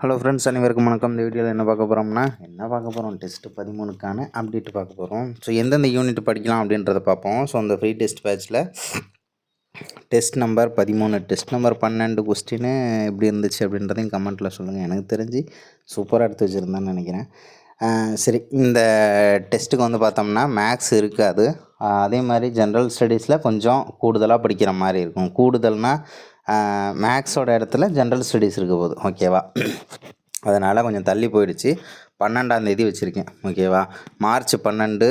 Hello friends, அனைவருக்கும் வணக்கம். இந்த வீடியோவில் என்ன பார்க்க போகிறோம் டெஸ்ட் 13க்கான அப்டேட் பார்க்க போகிறோம். ஸோ எந்தெந்த யூனிட் படிக்கலாம் அப்படின்றத பார்ப்போம். ஸோ அந்த ஃப்ரீ டெஸ்ட் பேட்சில் test number 13, test number 12 question எப்படி இருந்துச்சு அப்படின்றதையும் கமெண்ட்டில் சொல்லுங்கள். எனக்கு தெரிஞ்சு சூப்பராக எடுத்து வச்சுருந்தேன்னு நினைக்கிறேன். சரி, இந்த டெஸ்ட்டுக்கு வந்து பார்த்தோம்னா மேக்ஸ் இருக்காது. அதே மாதிரி ஜென்ரல் ஸ்டடீஸில் கொஞ்சம் கூடுதலாக படிக்கிற மாதிரி இருக்கும். கூடுதல்னால் மேக்ஸோட இடத்துல ஜென்ரல் ஸ்டடீஸ் இருக்க போகுது. ஓகேவா? அதனால் கொஞ்சம் தள்ளி போயிடுச்சு. 12ஆம் தேதி வச்சுருக்கேன். ஓகேவா? மார்ச் 12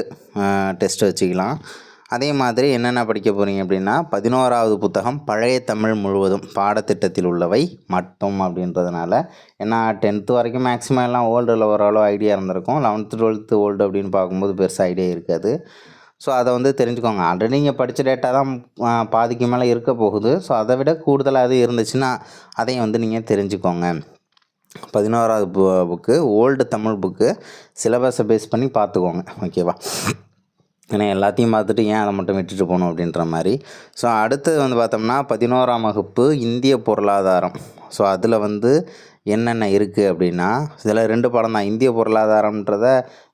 டெஸ்ட் வச்சுக்கலாம். அதே மாதிரி என்னென்ன படிக்க போகிறீங்க அப்படின்னா, 11வது புத்தகம் பழைய தமிழ் முழுவதும் பாடத்திட்டத்தில் உள்ளவை மட்டும் அப்படின்றதுனால, ஏன்னா 10th வரைக்கும் மேக்ஸிமம் எல்லாம் ஓல்டில் ஓரளவு ஐடியா இருந்திருக்கும். 11th 12th ஓல்டு அப்படின்னு பார்க்கும்போது பெருசாக ஐடியா இருக்காது. ஸோ அதை வந்து தெரிஞ்சுக்கோங்க. ஆல்ரெடி நீங்கள் படித்த டேட்டா தான் பாதிக்கு மேலே இருக்க போகுது. ஸோ அதை விட கூடுதலாக அது இருந்துச்சுன்னா அதையும் வந்து நீங்கள் தெரிஞ்சுக்கோங்க. 11வது புக்கு ஓல்டு தமிழ் புக்கு சிலபஸை பேஸ் பண்ணி பார்த்துக்கோங்க. ஓகேவா? ஏன்னா எல்லாத்தையும் பார்த்துட்டு ஏன் அதை மட்டும் விட்டுட்டு போகணும் அப்படின்ற மாதிரி. ஸோ அடுத்தது வந்து பார்த்தோம்னா 11ஆம் வகுப்பு இந்திய பொருளாதாரம். ஸோ அதில் வந்து என்னென்ன இருக்குது அப்படின்னா, இதில் 2 பாடம் தான். இந்திய பொருளாதாரம்ன்றத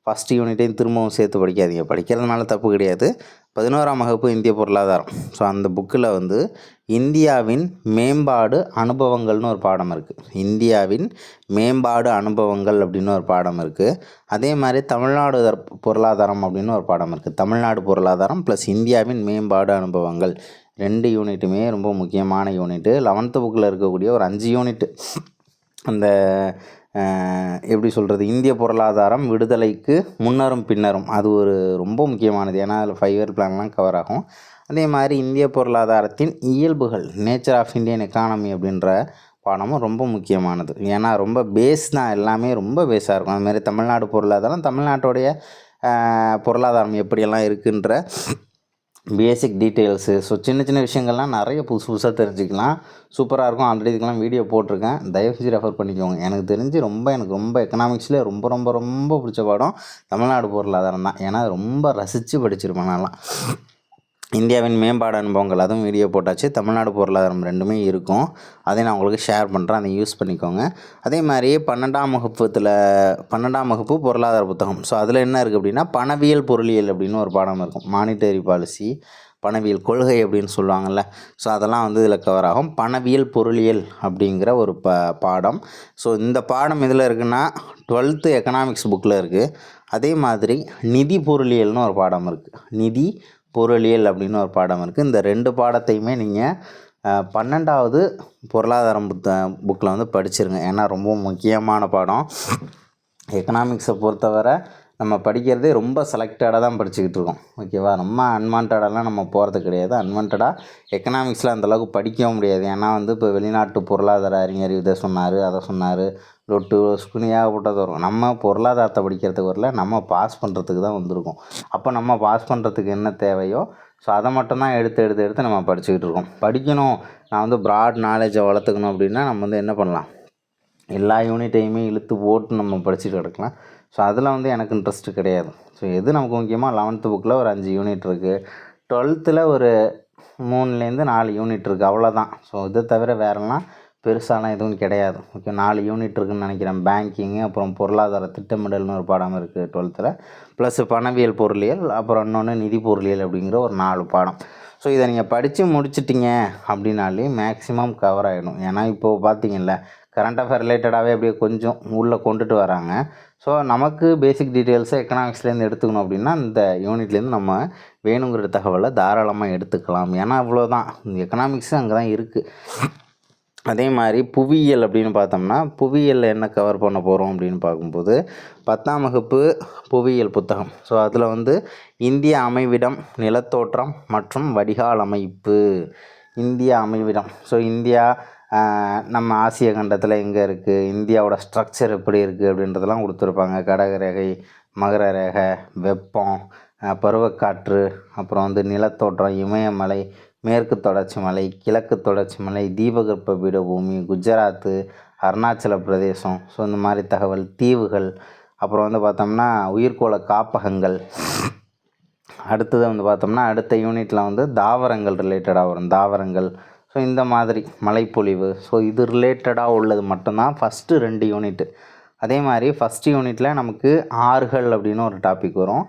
ஃபஸ்ட் யூனிட்டையும் திரும்பவும் சேர்த்து படிக்காதீங்க. படிக்கிறதுனால தப்பு கிடையாது. 11ஆம் வகுப்பு இந்திய பொருளாதாரம். ஸோ அந்த புக்கில் வந்து இந்தியாவின் மேம்பாடு அனுபவங்கள்னு ஒரு பாடம் இருக்குது. இந்தியாவின் மேம்பாடு அனுபவங்கள் அப்படின்னு ஒரு பாடம் இருக்குது. அதே மாதிரி தமிழ்நாடு பொருளாதாரம் அப்படின்னு ஒரு பாடம் இருக்குது. தமிழ்நாடு பொருளாதாரம் ப்ளஸ் இந்தியாவின் மேம்பாடு அனுபவங்கள் 2 யூனிட்டுமே ரொம்ப முக்கியமான யூனிட்டு. 11th புக்கில் இருக்கக்கூடிய ஒரு 5 யூனிட்டு அந்த எப்படி சொல்கிறது, இந்திய பொருளாதாரம் விடுதலைக்கு முன்னரும் பின்னரும், அது ஒரு ரொம்ப முக்கியமானது. ஏன்னா அதில் 5 இயர் பிளான்லாம் கவர் ஆகும். அதே மாதிரி இந்திய பொருளாதாரத்தின் இயல்புகள், நேச்சர் ஆஃப் இந்தியன் எக்கானமி அப்படின்ற பாடமும் ரொம்ப முக்கியமானது. ஏன்னா ரொம்ப பேஸ் தான், எல்லாமே ரொம்ப பேஸாக இருக்கும். அதுமாதிரி தமிழ்நாடு பொருளாதாரம், தமிழ்நாட்டுடைய பொருளாதாரம் எப்படியெல்லாம் இருக்குன்ற பேசிக் டீட்டெயில்ஸு. ஸோ சின்ன சின்ன விஷயங்கள்லாம் நிறைய புதுசாக தெரிஞ்சுக்கலாம். சூப்பராக இருக்கும். ஆல்ரெடி இதுக்கெல்லாம் வீடியோ போட்டிருக்கேன், தயவு செஞ்சு ரெஃபர் பண்ணிக்கோங்க. எனக்கு ரொம்ப எக்கனாமிக்ஸில் ரொம்ப ரொம்ப ரொம்ப பிடிச்ச பாடம் தமிழ்நாடு பொருளாதாரம் தான். ஏன்னா ரொம்ப ரசித்து படிச்சிருப்பேன் நான்லாம். இந்தியாவின் மேம்பாடு அனுபவங்கள் அதுவும் வீடியோ போட்டாச்சு. தமிழ்நாடு பொருளாதாரம் 2மே இருக்கும். அதை நான் உங்களுக்கு ஷேர் பண்ணுறேன், அதை யூஸ் பண்ணிக்கோங்க. அதே மாதிரி 12ஆம் வகுப்பு பொருளாதார புத்தகம். ஸோ அதில் என்ன இருக்குது அப்படின்னா, பணவியல் பொருளியல் அப்படின்னு ஒரு பாடம் இருக்கும். மானிட்டரி பாலிசி, பணவியல் கொள்கை அப்படின்னு சொல்லுவாங்கள்ல. ஸோ அதெல்லாம் வந்து இதில் கவர் ஆகும். பணவியல் பொருளியல் அப்படிங்கிற ஒரு பாடம். ஸோ இந்த பாடம் இதில் இருக்குன்னா 12th எக்கனாமிக்ஸ் புக்கில் இருக்குது. அதே மாதிரி நிதி பொருளியல்னு ஒரு பாடம் இருக்குது. நிதி பொருளியல் அப்படின்னு ஒரு பாடம் இருக்குது. இந்த 2 பாடத்தையுமே நீங்கள் 12வது பொருளாதாரம் புக்கில் வந்து படிச்சிருங்க. ஏன்னா ரொம்ப முக்கியமான பாடம். எக்கனாமிக்ஸை பொறுத்தவரை நம்ம படிக்கிறதே ரொம்ப செலக்டடாக தான் படிச்சுக்கிட்டு இருக்கோம். ஓகேவா? ரொம்ப அன்வான்டாலாம் நம்ம போகிறது கிடையாது. அன்வான்டாக எக்கனாமிக்ஸில் அந்தளவுக்கு படிக்கவும் முடியாது. ஏன்னா வந்து இப்போ வெளிநாட்டு பொருளாதார அறிஞர் இதை சொன்னார், அதை சொன்னார், லொட்டு ஸ்குனியாகப்பட்டது வரும். நம்ம பொருளாதாரத்தை படிக்கிறதுக்கு வரல, நம்ம பாஸ் பண்ணுறதுக்கு தான் வந்திருக்கோம். அப்போ நம்ம பாஸ் பண்ணுறதுக்கு என்ன தேவையோ ஸோ அதை மட்டும்தான் எடுத்து நம்ம படிச்சுக்கிட்டு இருக்கோம். படிக்கணும், நான் வந்து ப்ராட் நாலேஜை வளர்த்துக்கணும் அப்படின்னா நம்ம வந்து என்ன பண்ணலாம், எல்லா யூனிட்டையுமே இழுத்து போட்டு நம்ம படிச்சுட்டு கிடக்கலாம். ஸோ அதில் வந்து எனக்கு இன்ட்ரெஸ்ட்டு கிடையாது. ஸோ எது நமக்கு முக்கியமாக 11th புக்கில் ஒரு 5 யூனிட் இருக்குது. 12th ஒரு 3லேருந்து 4 யூனிட் இருக்குது, அவ்வளோதான். ஸோ இதை தவிர வேறெல்லாம் பெருசாலாம் எதுவும் கிடையாது. ஓகே, 4 யூனிட் இருக்குதுன்னு நினைக்கிறேன். பேங்கிங்கு, அப்புறம் பொருளாதார திட்டமிடல்னு ஒரு பாடம் இருக்குது 12th, ப்ளஸ் பணவியல் பொருளியல், அப்புறம் இன்னொன்று நிதி பொருளியல் அப்படிங்கிற ஒரு 4 பாடம். ஸோ இதை நீங்கள் படித்து முடிச்சிட்டிங்க அப்படின்னாலே மேக்ஸிமம் கவர் ஆகிடும். ஏன்னா இப்போது பார்த்தீங்கல்ல, கரண்ட் அஃபேர் ரிலேட்டடாகவே அப்படியே கொஞ்சம் உள்ளே கொண்டுட்டு வராங்க. ஸோ நமக்கு பேசிக் டீட்டெயில்ஸை எக்கனாமிக்ஸ்லேருந்து எடுத்துக்கணும் அப்படின்னா இந்த யூனிட்லேருந்து நம்ம வேணுங்கிற தகவலை தாராளமாக எடுத்துக்கலாம். ஏன்னா அவ்வளோதான், எக்கனாமிக்ஸு அங்கே தான் இருக்குது. அதே மாதிரி புவியியல் அப்படின்னு பார்த்தோம்னா, புவியியலில் என்ன கவர் பண்ண போகிறோம் அப்படின்னு பார்க்கும்போது 10ஆம் வகுப்பு புவியியல் புத்தகம். ஸோ அதில் வந்து இந்திய அமைவிடம், நிலத்தோற்றம் மற்றும் வடிகால் அமைப்பு. இந்திய அமைவிடம், ஸோ இந்தியா நம்ம ஆசிய கண்டத்தில் எங்கே இருக்குது, இந்தியாவோட ஸ்ட்ரக்சர் எப்படி இருக்குது அப்படின்றதெல்லாம் கொடுத்துருப்பாங்க. கடகரேகை, மகர ரேகை, வெப்பம், பருவக்காற்று, அப்புறம் வந்து நிலத்தோற்றம், இமயமலை, மேற்கு தொடர்ச்சி மலை, கிழக்கு தொடர்ச்சி மலை, தீபகற்ப பீடபூமி, குஜராத்து, அருணாச்சல பிரதேசம். ஸோ இந்த மாதிரி தகவல், தீவுகள், அப்புறம் வந்து பார்த்தோம்னா உயிர்கோள காப்பகங்கள். அடுத்தது வந்து பார்த்தோம்னா அடுத்த யூனிட்டில் வந்து தாவரங்கள் ரிலேட்டடாக வரும். தாவரங்கள், ஸோ இந்த மாதிரி மழைப்பொழிவு, ஸோ இது ரிலேட்டடாக உள்ளது மட்டும்தான் ஃபஸ்ட்டு 2 யூனிட்டு. அதே மாதிரி ஃபஸ்ட்டு யூனிட்டில் நமக்கு ஆறுகள் அப்படின்னு ஒரு டாபிக் வரும்.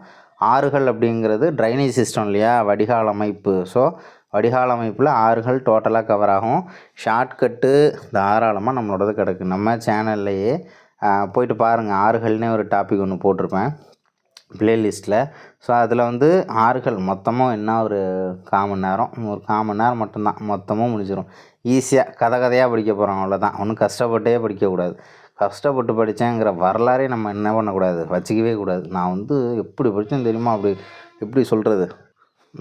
ஆறுகள் அப்படிங்கிறது ட்ரைனேஜ் சிஸ்டம் இல்லையா, வடிகால் அமைப்பு. ஸோ வடிகால் அமைப்பில் ஆறுகள் டோட்டலாக கவர் ஆகும். ஷார்ட்கட்டு தாராளமாக நம்மளோடது கிடக்கு நம்ம சேனல்லையே. போயிட்டு பாருங்கள், ஆறுகள்னே ஒரு டாபிக் ஒன்று போட்டிருப்பேன் ப்ளேலிஸ்ட்டில். ஸோ அதில் வந்து ஆறுகள் மொத்தமும் என்ன ஒரு 1/4 மணி நேரம், ஒரு 1/4 மணி நேரம் மட்டும்தான், மொத்தமும் முடிஞ்சிடும். ஈஸியாக கதையாக படிக்க போகிறோம், அவ்வளோதான். ஒன்றும் கஷ்டப்பட்டே படிக்கக்கூடாது. கஷ்டப்பட்டு படித்தேங்கிற வரலாறே நம்ம என்ன பண்ணக்கூடாது, வச்சுக்கவே கூடாது. நான் வந்து எப்படி படித்தேன்னு தெரியுமா, அப்படி எப்படி சொல்கிறது,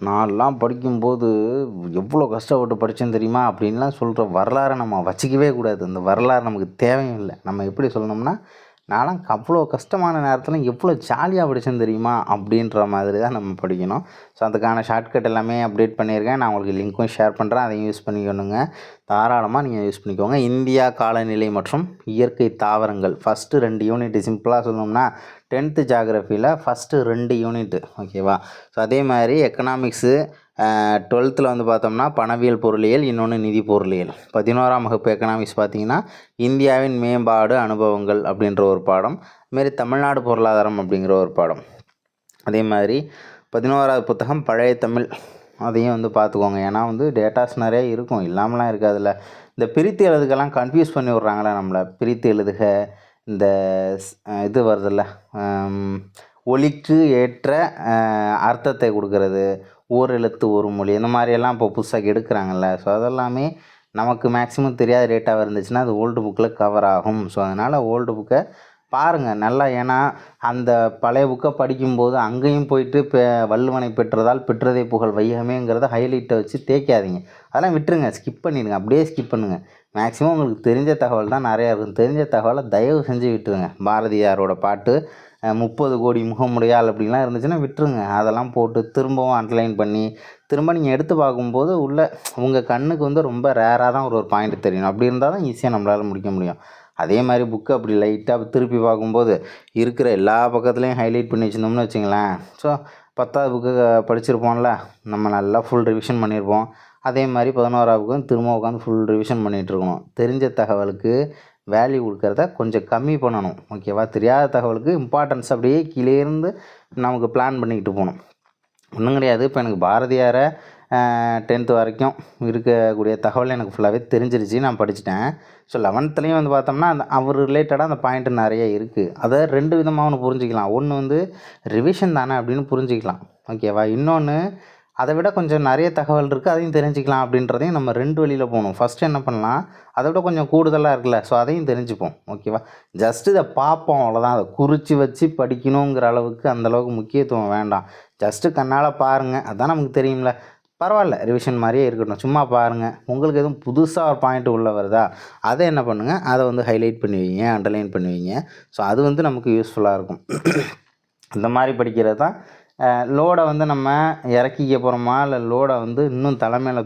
நான்லாம் படிக்கும்போது எவ்வளோ கஷ்டப்பட்டு படித்தேன்னு தெரியுமா அப்படின்லாம் சொல்கிற வரலாறை நம்ம வச்சுக்கவே கூடாது. அந்த வரலாறு நமக்கு தேவையும் இல்லை. நம்ம எப்படி சொல்லணும்னா, நான்லாம் அவ்வளோ கஷ்டமான நேரத்தில் எவ்வளோ ஜாலியாக படித்தேன்னு தெரியுமா அப்படின்ற மாதிரி தான் நம்ம படிக்கணும். ஸோ அதுக்கான ஷார்ட்கட் எல்லாமே அப்டேட் பண்ணியிருக்கேன். நான் உங்களுக்கு லிங்க்கும் ஷேர் பண்ணுறேன், அதையும் யூஸ் பண்ணிக்கணுங்க. தாராளமாக நீங்கள் யூஸ் பண்ணிக்கோங்க. இந்தியா காலநிலை மற்றும் இயற்கை தாவரங்கள் ஃபஸ்ட்டு 2 யூனிட்டு. சிம்பிளாக சொல்லணும்னா 10th ஜாகிரஃபியில் ஃபஸ்ட்டு 2 யூனிட்டு, ஓகேவா. ஸோ அதே மாதிரி எக்கனாமிக்ஸு 12th வந்து பார்த்தோம்னா பணவியல் பொருளியல், இன்னொன்று நிதி பொருளியல். 11ஆம் வகுப்பு எக்கனாமிக்ஸ் பார்த்திங்கன்னா இந்தியாவின் மேம்பாடு அனுபவங்கள் அப்படின்ற ஒரு பாடம். இதுமாரி தமிழ்நாடு பொருளாதாரம் அப்படிங்கிற ஒரு பாடம். அதே மாதிரி 11ஆவது புத்தகம் பழைய தமிழ், அதையும் வந்து பார்த்துக்கோங்க. ஏன்னா வந்து டேட்டாஸ் நிறைய இருக்கும், இல்லாமலாம் இருக்காதுல்ல. இந்த பிரித்து எழுதுக்கெல்லாம் கன்ஃபியூஸ் பண்ணி விட்றாங்களே நம்மளை. பிரித்து எழுதுக, இந்த இது வருதில்ல, ஒலிக்கு ஏற்ற அர்த்தத்தை கொடுக்கறது, ஓர் எழுத்து ஒரு மொழி, இந்த மாதிரியெல்லாம் இப்போ புதுசாக எடுக்கிறாங்கல்ல. ஸோ அதெல்லாமே நமக்கு மேக்ஸிமம் தெரியாத டேட்டாவாக இருந்துச்சுன்னா அது ஓல்டு புக்கில் கவர் ஆகும். ஸோ அதனால் ஓல்டு புக்கை பாருங்கள் நல்லா. ஏன்னா அந்த பழைய புக்கை படிக்கும்போது அங்கேயும் போயிட்டு வள்ளுவனை பெற்றதால் பெற்றதை புகழ் வையகமேங்கிறத ஹைலைட்டை வச்சு தேய்க்காதீங்க. அதெல்லாம் விட்டுருங்க, ஸ்கிப் பண்ணிடுங்க, அப்படியே ஸ்கிப் பண்ணுங்கள். மேக்ஸிமம் உங்களுக்கு தெரிஞ்ச தகவல் தான் நிறையா இருக்கும். தெரிஞ்ச தகவலை தயவு செஞ்சு விட்டுருங்க. பாரதியாரோட பாட்டு 30 கோடி முகமுடையாள் அப்படின்லாம் இருந்துச்சுன்னா விட்டுருங்க. அதெல்லாம் போட்டு திரும்பவும் அண்டர்லைன் பண்ணி திரும்ப நீங்கள் எடுத்து பார்க்கும்போது உங்கள் கண்ணுக்கு வந்து ரொம்ப ரேராக தான் ஒரு பாயிண்ட் தெரியணும். அப்படி இருந்தால் தான் ஈஸியாக நம்மளால் முடிக்க முடியும். அதே மாதிரி புக்கு அப்படி லைட்டாக திருப்பி பார்க்கும்போது இருக்கிற எல்லா பக்கத்துலேயும் ஹைலைட் பண்ணி வச்சுருந்தோம்னு வச்சுங்களேன். ஸோ 10வது புக்கு படிச்சிருப்போம்ல, நம்ம நல்லா ஃபுல் ரிவிஷன் பண்ணியிருப்போம். அதே மாதிரி 11ஆவது புக்கும் திரும்ப உட்காந்து ஃபுல் ரிவிஷன் பண்ணிகிட்ருக்கணும். தெரிஞ்ச தகவலுக்கு வேல்யூ கொடுக்கறத கொஞ்சம் கம்மி பண்ணணும், ஓகேவா. தெரியாத தகவலுக்கு இம்பார்ட்டன்ஸ் அப்படியே கீழேருந்து நமக்கு பிளான் பண்ணிக்கிட்டு போகணும். ஒன்றும் கிடையாது. இப்போ எனக்கு பாரதியாரை 10th வரைக்கும் இருக்கக்கூடிய தகவல் எனக்கு ஃபுல்லாகவே தெரிஞ்சிருச்சு, நான் படிச்சுட்டேன். ஸோ 11th வந்து பார்த்தோம்னா அவர் ரிலேட்டடாக அந்த பாயிண்ட்டு நிறைய இருக்குது. அதை 2 விதமாக ஒன்று புரிஞ்சிக்கலாம். ஒன்று வந்து ரிவிஷன் தானே அப்படின்னு புரிஞ்சிக்கலாம், ஓகேவா. இன்னொன்று அதை விட கொஞ்சம் நிறைய தகவல் இருக்குது, அதையும் தெரிஞ்சுக்கலாம் அப்படின்றதையும் நம்ம 2 வழியில் போகணும். ஃபஸ்ட்டு என்ன பண்ணலாம், அதை விட கொஞ்சம் கூடுதலாக இருக்குல்ல, ஸோ அதையும் தெரிஞ்சுப்போம், ஓகேவா. ஜஸ்ட்டு இதை பார்ப்போம், அவ்வளோதான். அதை குறித்து வச்சு படிக்கணுங்கிற அளவுக்கு அந்தளவுக்கு முக்கியத்துவம் வேண்டாம். ஜஸ்ட்டு கண்ணால் பாருங்கள், அதுதான் நமக்கு தெரியும்ல, பரவாயில்ல, ரிவிஷன் மாதிரியே இருக்கட்டும். சும்மா பாருங்கள். உங்களுக்கு எதுவும் புதுசாக ஒரு பாயிண்ட் உள்ளே வருதா, அதை என்ன பண்ணுங்கள், அதை வந்து ஹைலைட் பண்ணி வைங்க, அண்டர்லைன் பண்ணி வைங்க. ஸோ அது வந்து நமக்கு யூஸ்ஃபுல்லாக இருக்கும். இந்த மாதிரி படிக்கிறது தான். லோடை வந்து நம்ம இறக்கிக்க போகிறோமா, இல்லை லோடை வந்து இன்னும் தலைமையில்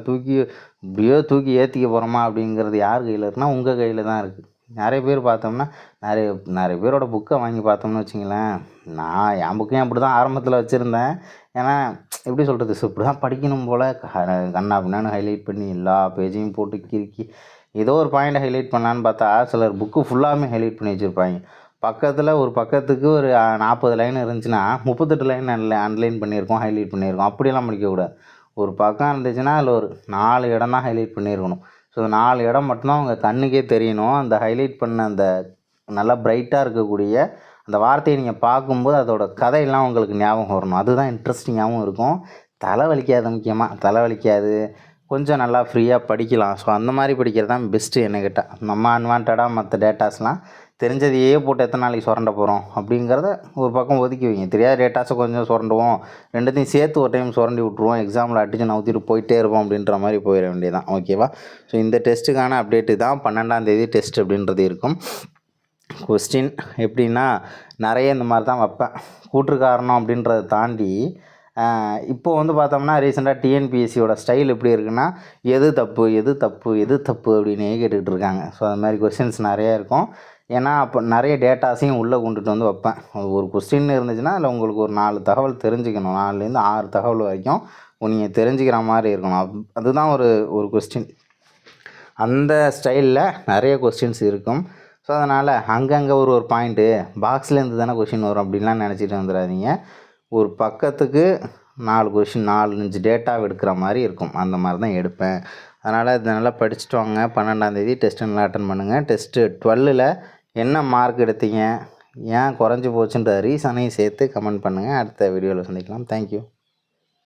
இப்படியோ தூக்கி ஏற்றிக்க போகிறோமா அப்படிங்கிறது யார் கையில் இருக்குன்னா உங்கள் கையில் தான் இருக்குது. நிறைய பேர் பார்த்தோம்னா நிறைய பேரோட புக்கை வாங்கி பார்த்தோம்னு வச்சிங்களேன். நான் என் புக்கையும் அப்படி தான் ஆரம்பத்தில் வச்சுருந்தேன். ஏன்னா எப்படி சொல்கிறது, இப்படி தான் படிக்கணும் போல் கண்ணா பின்னான்னு ஹைலைட் பண்ணி எல்லா பேஜையும் போட்டு கிறுக்கி ஏதோ ஒரு பாயிண்ட் ஹைலைட் பண்ணலான்னு பார்த்தா சிலர் புக்கு ஃபுல்லாமே ஹைலைட் பண்ணி வச்சுருப்பாங்க. பக்கத்தில் ஒரு பக்கத்துக்கு ஒரு 40 லைன் இருந்துச்சுன்னா 38 லைன் அண்டர்லைன் பண்ணியிருக்கோம், ஹைலைட் பண்ணியிருக்கோம். அப்படியெல்லாம் படிக்கக்கூடாது. ஒரு பக்கம் இருந்துச்சுன்னா அதில் ஒரு 4 இடம் தான் ஹைலைட் பண்ணியிருக்கணும். ஸோ 4 இடம் மட்டும்தான் உங்கள் கண்ணுக்கே தெரியணும். அந்த ஹைலைட் பண்ண அந்த நல்லா பிரைட்டாக இருக்கக்கூடிய அந்த வார்த்தையை நீங்கள் பார்க்கும்போது அதோட கதையெல்லாம் உங்களுக்கு ஞாபகம் வரணும். அதுதான் இன்ட்ரெஸ்டிங்காகவும் இருக்கும். தலைவலிக்காது, முக்கியமாக தலைவலிக்காது. கொஞ்சம் நல்லா ஃப்ரீயாக படிக்கலாம். ஸோ அந்த மாதிரி படிக்கிறது தான் பெஸ்ட்டு என்ன கேட்டால். நம்ம அன்வான்டாக மற்ற டேட்டாஸ்லாம் தெரிஞ்சதையே போட்டு எத்தனை நாளைக்கு சுரண்ட போகிறோம் அப்படிங்கிறத ஒரு பக்கம் ஒதுக்கி வைங்க. தெரியாத டேட்டாஸை கொஞ்சம் சுரண்டுவோம், ரெண்டுத்தையும் சேர்த்து ஒரு டைம் சுரண்டி விட்ருவோம், எக்ஸாமில் அடிச்சு நவுத்திட்டு போயிட்டே இருப்போம் அப்படின்ற மாதிரி போயிட வேண்டியதான், ஓகேவா. ஸோ இந்த டெஸ்ட்டுக்கான அப்டேட்டு தான் 12ஆம் தேதி டெஸ்ட் அப்படின்றது இருக்கும். கொஸ்டின் எப்படின்னா நிறைய இந்த மாதிரி தான் வைப்பேன். கூற்று காரணம் அப்படின்றத தாண்டி இப்போது வந்து பார்த்தோம்னா ரீசெண்டாக டிஎன்பிஎஸ்சியோட ஸ்டைல் எப்படி இருக்குன்னா எது தப்பு எது தப்பு எது தப்பு அப்படின்னே கேட்டுக்கிட்டு இருக்காங்க. ஸோ அது மாதிரி கொஸ்டின்ஸ் நிறையா இருக்கும். ஏன்னா அப்போ நிறைய டேட்டாஸையும் உள்ளே கொண்டுட்டு வந்து வைப்பேன். ஒரு கொஸ்டின் இருந்துச்சுன்னா அதில் உங்களுக்கு ஒரு 4 தகவல் தெரிஞ்சுக்கணும், 4லேருந்து 6 தகவல் வரைக்கும் நீங்கள் தெரிஞ்சுக்கிற மாதிரி இருக்கணும். அதுதான் ஒரு கொஸ்டின். அந்த ஸ்டைலில் நிறைய கொஸ்டின்ஸ் இருக்கும். ஸோ அதனால் அங்கங்கே ஒரு பாயிண்ட்டு பாக்ஸ்லேருந்து தானே கொஷின் வரும் அப்படின்லாம் நினச்சிட்டு வந்துடாதீங்க. ஒரு பக்கத்துக்கு 4 கொஷின் 4-5 டேட்டா எடுக்கிற மாதிரி இருக்கும். அந்த மாதிரி தான் எடுப்பேன். அதனால் இதை நல்லா படிச்சுட்டு வாங்க. 12ஆந்தேதி டெஸ்ட்டு நல்லா அட்டன் பண்ணுங்கள். டெஸ்ட்டு 12ல் என்ன மார்க் எடுத்தீங்க, ஏன் குறைஞ்சி போச்சுன்ற ரீசனையும் சேர்த்து கமெண்ட் பண்ணுங்கள். அடுத்த வீடியோவில் சந்திக்கலாம். தேங்க்யூ.